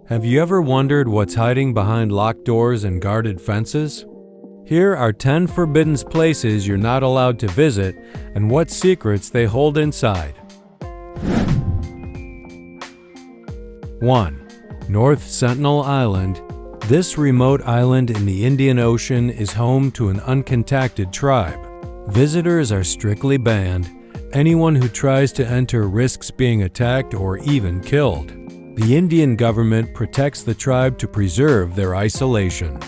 Have you ever wondered what's hiding behind locked doors and guarded fences? Here are 10 forbidden places you're not allowed to visit and what secrets they hold inside. 1. North Sentinel Island. This remote island in the Indian Ocean is home to an uncontacted tribe. Visitors are strictly banned. Anyone who tries to enter risks being attacked or even killed. The Indian government protects the tribe to preserve their isolation.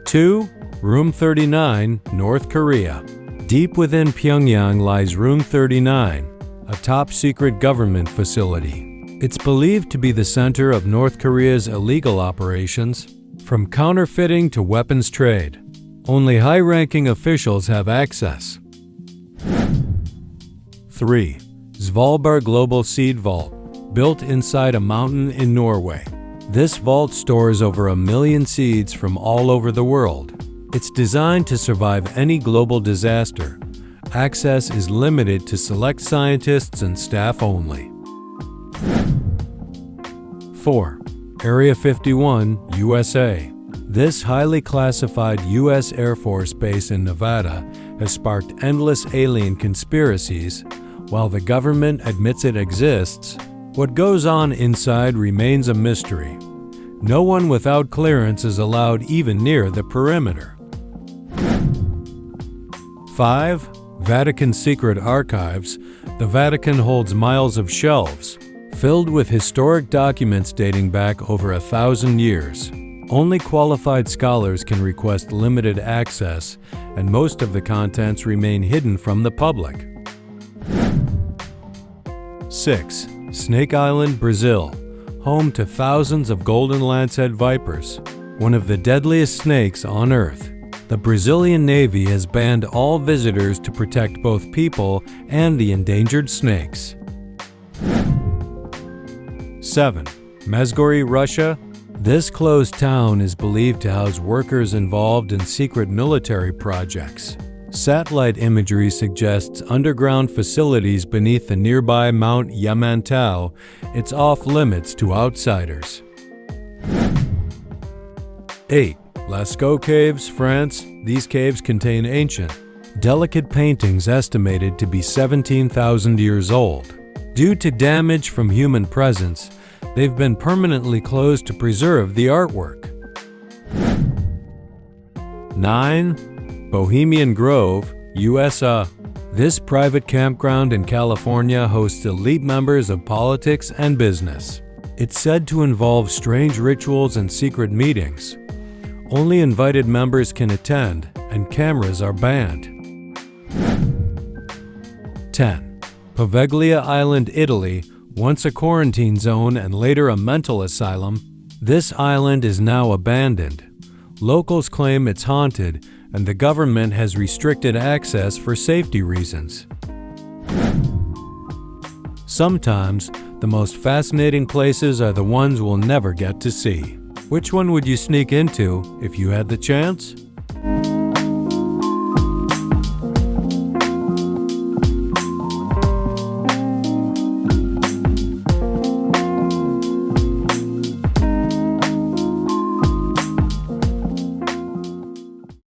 2. Room 39, North Korea. Deep within Pyongyang lies Room 39, a top-secret government facility. It's believed to be the center of North Korea's illegal operations, from counterfeiting to weapons trade. Only high-ranking officials have access. 3. Svalbard Global Seed Vault, built inside a mountain in Norway. This vault stores over 1 million seeds from all over the world. It's designed to survive any global disaster. Access is limited to select scientists and staff only. 4. Area 51, USA. This highly classified U.S. Air Force base in Nevada has sparked endless alien conspiracies. While the government admits it exists, what goes on inside remains a mystery. No one without clearance is allowed even near the perimeter. 5. Vatican Secret Archives. The Vatican holds miles of shelves, filled with historic documents dating back over 1,000 years. Only qualified scholars can request limited access, and most of the contents remain hidden from the public. 6. Snake Island, Brazil. Home to thousands of golden lancehead vipers, one of the deadliest snakes on Earth. The Brazilian Navy has banned all visitors to protect both people and the endangered snakes. 7. Mezgori, Russia. This closed town is believed to house workers involved in secret military projects. Satellite imagery suggests underground facilities beneath the nearby Mount Yamantau. It's off-limits to outsiders. 8. Lascaux Caves, France. These caves contain ancient, delicate paintings estimated to be 17,000 years old. Due to damage from human presence, they've been permanently closed to preserve the artwork. 9. Bohemian Grove, USA. This private campground in California hosts elite members of politics and business. It's said to involve strange rituals and secret meetings. Only invited members can attend, and cameras are banned. 10. Poveglia Island, Italy. Once a quarantine zone and later a mental asylum, this island is now abandoned. Locals claim it's haunted, and the government has restricted access for safety reasons. Sometimes, the most fascinating places are the ones we'll never get to see. Which one would you sneak into if you had the chance?